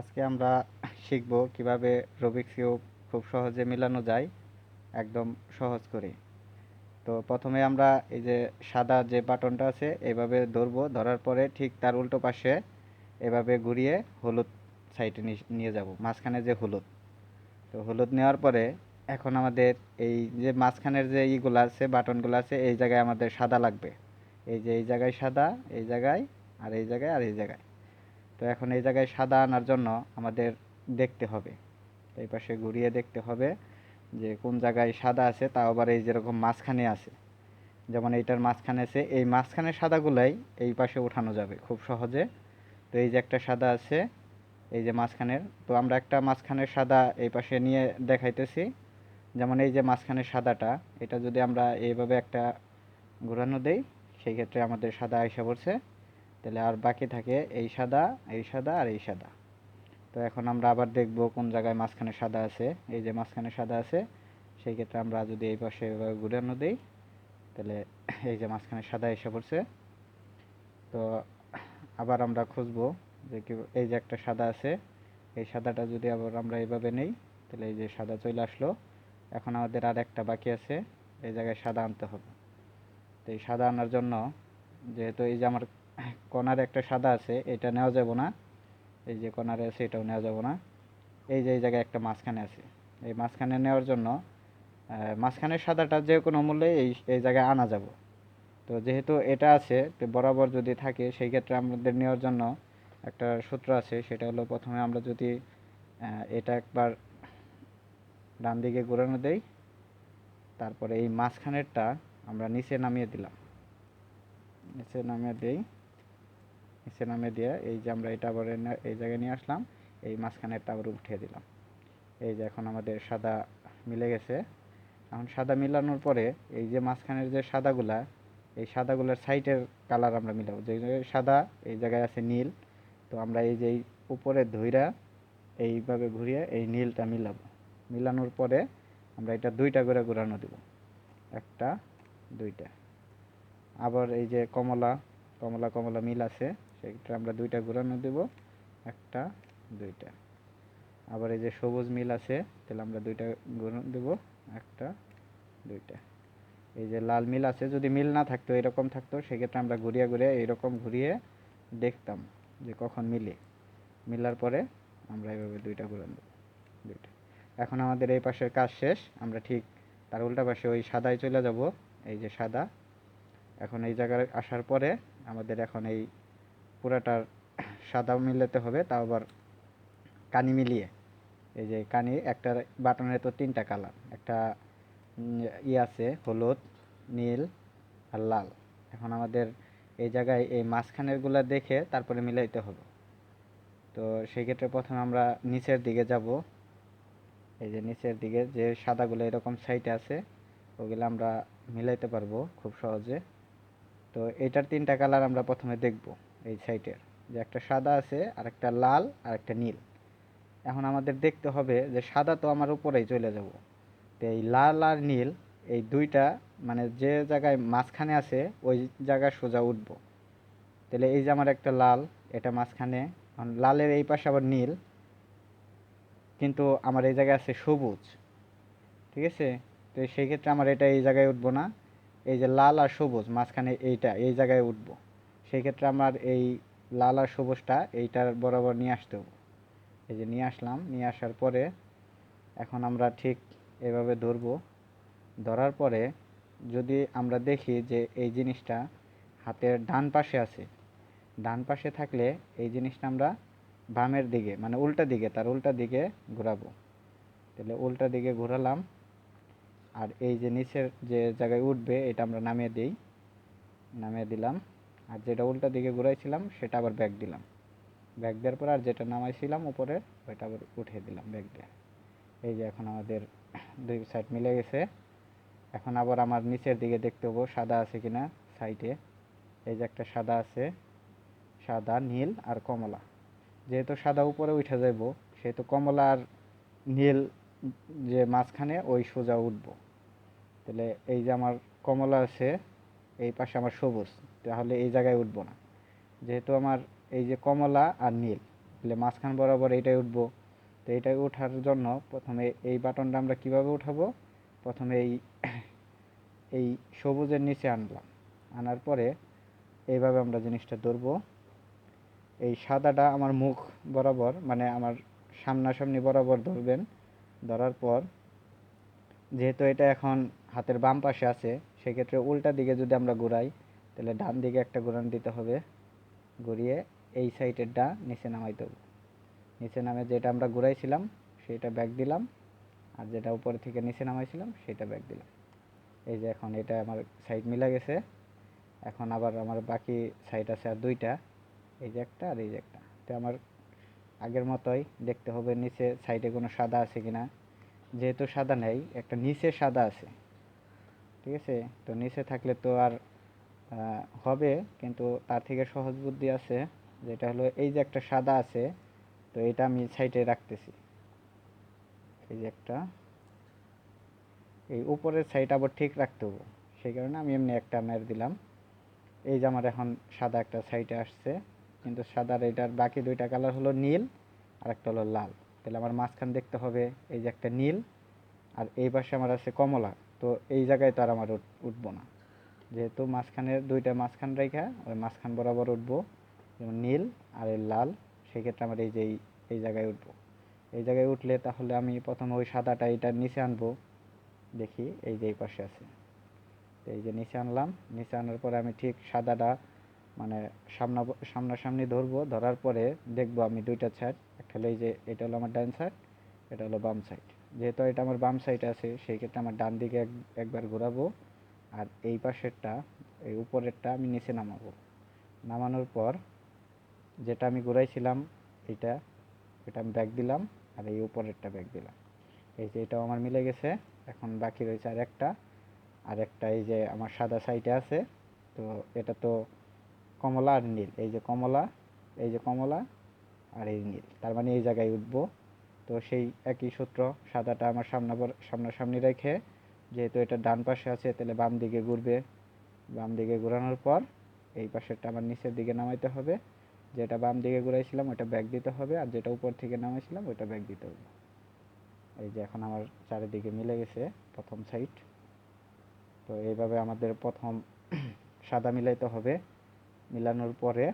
আজকে আমরা শিখব কিভাবে রুবিক্স কিউব খুব সহজে মেলানো যায় একদম সহজ করে। তো প্রথমে আমরা এই যে সাদা যে বাটনটা আছে এইভাবে ধরবো, ধরার পরে ঠিক তার উল্টো পাশে এভাবে ঘুরিয়ে হলুদ সাইডে নিয়ে যাব, মাঝখানে যে হলুদ। তো হলুদ নেওয়ার পরে এখন আমাদের এই যে মাঝখানের যে ইগুলো আছে, বাটনগুলো আছে, এই জায়গায় আমাদের সাদা লাগবে। এই যে এই জায়গায় সাদা, এই জায়গায়, আর এই জায়গায়, আর এই জায়গায়। তো এখন এই জায়গায় সাদা আনার জন্য আমাদের দেখতে হবে, এই পাশে ঘুরিয়ে দেখতে হবে যে কোন জায়গায় সাদা আছে, তাও আবার এই যেরকম মাঝখানে আছে, যেমন এইটার মাঝখানে আছে, এই মাঝখানে সাদাগুলাই এই পাশে উঠানো যাবে খুব সহজে। তো এই যে একটা সাদা আছে এই যে মাঝখানের, তো আমরা একটা মাঝখানের সাদা এই পাশে নিয়ে দেখাইতেছি। যেমন এই যে মাঝখানের সাদাটা, এটা যদি আমরা এইভাবে একটা ঘোরানো দেই, সেই ক্ষেত্রে আমাদের সাদা আইসা পড়ছে। তাহলে আর বাকি থাকে এই সাদা, এই সাদা, আর এই সাদা। তো এখন আমরা আবার দেখব কোন জায়গায় মাঝখানে সাদা আছে। এই যে মাঝখানে সাদা আছে, সেই ক্ষেত্রে আমরা যদি এই পাশে এভাবে ঘুরানো দিই, তাহলে এই যে মাঝখানে সাদা এসে পড়ছে। তো আবার আমরা খুঁজবো যে কি, এই যে একটা সাদা আছে, এই সাদাটা যদি আবার আমরা এইভাবে নেই, তাহলে এই যে সাদা চলে আসলো। এখন আমাদের আর একটা বাকি আছে, এই জায়গায় সাদা আনতে হবে। তো এই সাদা আনার জন্য, যেহেতু এই যে আমার কর্নারে একটা সাদা আছে, এটা নেওয়া যাবে না। এই যে কর্নারে আছে, এটাও নেওয়া যাবে না। এই যে এই জায়গায় একটা মাঝখানে আছে, এই মাঝখানে নেওয়ার জন্য মাঝখানের সাদাটা যে কোনো মূল্যে এই এই জায়গায় আনা যাব। তো যেহেতু এটা আছে, তো বরাবর যদি থাকে, সেই ক্ষেত্রে আমাদের নেওয়ার জন্য একটা সূত্র আছে। সেটা হলো, প্রথমে আমরা যদি এটা একবার ডান দিকে ঘোরানো দেই, তারপরে এই মাঝখানেরটা আমরা নিচে নামিয়ে দিলাম, নিচে নামিয়ে দিই, নিচে নামিয়ে দিয়ে এই যে আমরা এটা আবার এই জায়গায় নিয়ে আসলাম, এই মাঝখানেরটা আবার উঠিয়ে দিলাম। এই যে এখন আমাদের সাদা মিলে গেছে। এখন সাদা মিলানোর পরে এই যে মাঝখানের যে সাদাগুলা, এই সাদাগুলার সাইডের কালার আমরা মিলাবো। যে জায়গায় সাদা, এই জায়গায় আছে নীল। তো আমরা এই যে উপরে ধইরা এইভাবে ঘুরিয়ে এই নীলটা মিলাবো। মিলানোর পরে আমরা এটা দুইটা করে ঘোরানো দেব, একটা, দুইটা। আবার এই যে কমলা, কমলা কমলা মিল আছে, সেক্ষেত্রে আমরা দুইটা ঘোরানো দেব, একটা, দুইটা। আবার এই যে সবুজ মিল আছে, তাহলে আমরা দুইটা ঘোরানো দেব, একটা, দুইটা। এই যে লাল মিল আছে, যদি মিল না থাকতো, এরকম থাকতো, সেক্ষেত্রে আমরা ঘুরিয়ে ঘুরিয়ে এইরকম ঘুরিয়ে দেখতাম যে কখন মিলে। মিলার পরে আমরা এইভাবে দুইটা ঘুরান দেব, দুইটা। এখন আমাদের এই পাশের কাজ শেষ। আমরা ঠিক তার উল্টা পাশে ওই সাদায় চলে যাব, এই যে সাদা। এখন এই জায়গায় আসার পরে আমাদের এখন এই পুরাটার সাদা মিলাতে হবে, তাও আবার কানি মিলিয়ে। এই যে কানি, একটা বাটনের তো তিনটা কালার, একটা আছে হলুদ, নীল, আর লাল। এখন আমাদের এই জায়গায় এই মাঝখানের গুলা দেখে তারপরে মিলাইতে হবে। তো সেই ক্ষেত্রে প্রথমে আমরা নিচের দিকে যাব। এই যে নিচের দিকে যে সাদাগুলো এরকম সাইডে আছে, ওগুলো আমরা মিলাইতে পারবো খুব সহজে। তো এইটার তিনটা কালার আমরা প্রথমে দেখব। এই সাইডের যে একটা সাদা আছে, আর একটা লাল, আর একটা নীল। এখন আমাদের দেখতে হবে যে সাদা তো আমার উপরেই চলে যাব, তো এই লাল আর নীল, এই দুইটা মানে যে জায়গায় মাঝখানে আছে ওই জায়গায় সোজা উঠবো। তাহলে এই যে আমার একটা লাল, এটা মাঝখানে, লালের এই পাশে আবার নীল, কিন্তু আমার এই জায়গায় আছে সবুজ, ঠিক আছে? তো সেই ক্ষেত্রে আমার এটা এই জায়গায় উঠবো না, এই যে লাল আর সবুজ মাঝখানে এইটা এই জায়গায় উঠবো। সেই ক্ষেত্রে আমার এই লাল আর সবুজটা এইটার বরাবর নিয়ে আসতে হবে। এই যে নিয়ে আসলাম, নিয়ে আসার পরে এখন আমরা ঠিক এভাবে ধরবো। ধরার পরে যদি আমরা দেখি যে এই জিনিসটা হাতের ডান পাশে আছে, ডান পাশে থাকলে এই জিনিসটা আমরা বামের দিকে, মানে উল্টা দিকে, তার উল্টা দিকে ঘোরাবো। তাহলে উল্টা দিকে ঘোরালাম, আর এই যে নিচের যে জায়গায় উঠবে এটা আমরা নামিয়ে দিই, নামিয়ে দিলাম। আর যেটা উল্টা দিকে ঘুরাইছিলাম সেটা আবার ব্যাক দিলাম, ব্যাক দেওয়ার পর আর যেটা নামাইছিলাম উপরে, ওইটা আবার উঠিয়ে দিলাম ব্যাক দিয়ে। এই যে এখন আমাদের দুই সাইড মিলে গেছে। এখন আবার আমার নিচের দিকে দেখতে হবো সাদা আছে কিনা সাইডে। এই যে একটা সাদা আছে, সাদা, নীল, আর কমলা। যেহেতু সাদা উপরে উঠে যাব, সেহেতু কমলা আর নীল যে মাঝখানে ওই সোজা উঠবো। তাহলে এই যে আমার কমলা আছে, এই পাশে আমার সবুজ, তাহলে এই জায়গায় উঠবো না। যেহেতু আমার এই যে কমলা আর নীল, তাহলে মাঝখান বরাবর এইটাই উঠবো। তো এইটাই ওঠার জন্য প্রথমে এই বাটনটা আমরা কিভাবে উঠাবো, প্রথমে এই সবুজের নিচে আনলাম, আনার পরে এইভাবে আমরা জিনিসটা ধরবো। এই সাদাটা আমার মুখ বরাবর, মানে আমার সামনাসামনি বরাবর ধরবেন। ধরার পর যেহেতু এটা এখন হাতের বাম পাশে আছে, সেক্ষেত্রে উল্টা দিকে যদি আমরা ঘুরাই, তাহলে ডান দিকে একটা ঘুরান দিতে হবে। ঘুরিয়ে এই সাইডেরটা নিচে নামাইতে হবে। নিচে নামে যেটা আমরা ঘুরাইছিলাম সেটা ব্যাক দিলাম, আর যেটা উপরে থেকে নিচে নামাইছিলাম সেটা ব্যাক দিলাম। এই যে এখন এটা আমার সাইড মিলে গেছে। এখন আবার আমার বাকি সাইড আছে আর দুইটা, এই যে একটা আর এই যে একটা। তো আমার আগের মতোই দেখতে হবে নিচে সাইডে কোনো সাদা আছে কিনা। যেহেতু সাদা নেই, একটা নিচে সাদা আছে, ঠিক আছে। তো নিচে থাকলে তো আর হবে, কিন্তু তার থেকে সহজ বুদ্ধি আছে, যেটা হলো এই যে একটা সাদা আছে, তো এটা আমি সাইডে রাখতেছি। এই যে একটা, এই উপরের সাইড আবার ঠিক রাখতে হবে, সেই কারণে আমি এমনি একটা মেরে দিলাম। এই যে আমার এখন সাদা একটা সাইডে আসছে, কিন্তু সাদার এটার বাকি দুইটা কালার হলো নীল আর একটা হলো লাল। তাহলে আমার মাঝখান দেখতে হবে এই যে একটা নীল, আর এই পাশে আমার আছে কমলা। তো এই জায়গায় তো আর আমার উঠবো না, যেহেতু মাঝখানের দুইটা মাঝখান রেখা ওই মাঝখান বরাবর উঠবো, যেমন নীল আর এই লাল। সেক্ষেত্রে আমার এই যে এই জায়গায় উঠবো। এই জায়গায় উঠলে তাহলে আমি প্রথমে ওই সাদাটা এটার নিচে আনবো। দেখি এই যে এই পাশে আছে, তো এই যে নিচে আনলাম। নিচে আনার পরে আমি ঠিক সাদাটা মানে সামনাসামনি ধরবো। ধরার পরে দেখবো আমি দুইটা সাইড, একটা হলো এই যে এটা হলো আমার ডান সাইড, এটা হলো বাম সাইড। যেহেতু এটা আমার বাম সাইড আছে, সেই ক্ষেত্রে আমার ডান দিকে একবার ঘোরাবো, আর এই পাশেরটা, এই উপরেরটা আমি নিচে নামাবো। নামানোর পর যেটা আমি ঘুরাইছিলাম এটা, এটা আমি ব্যাক দিলাম, আর এই উপরেরটা ব্যাক দিলাম। এই যে এটাও আমার মিলে গেছে। এখন বাকি রয়েছে আর একটা এই যে আমার সাদা সাইডে আছে। তো এটা তো কমলা আর নীল, এই যে কমলা, এই যে কমলা আর এই নীল, তার মানে এই জায়গায় উঠবো। তো সেই একই সূত্র, সাদাটা আমার সামনাসামনি রেখে, যেহেতু এটা ডান পাশে আছে, তাহলে বাম দিকে ঘুরবে। বাম দিকে ঘোরানোর পর এই পাশেরটা আমার নিচের দিকে নামাইতে হবে। যেটা বাম দিকে ঘুরাইছিলাম ওটা ব্যাক দিতে হবে, আর যেটা উপর থেকে নামাইছিলাম ওটা ব্যাক দিতে হবে। এই যে এখন আমার চারিদিকে মিলে গেছে প্রথম সাইড। তো এইভাবে আমাদের প্রথম সাদা মিলাইতে হবে। মিলানোর পরে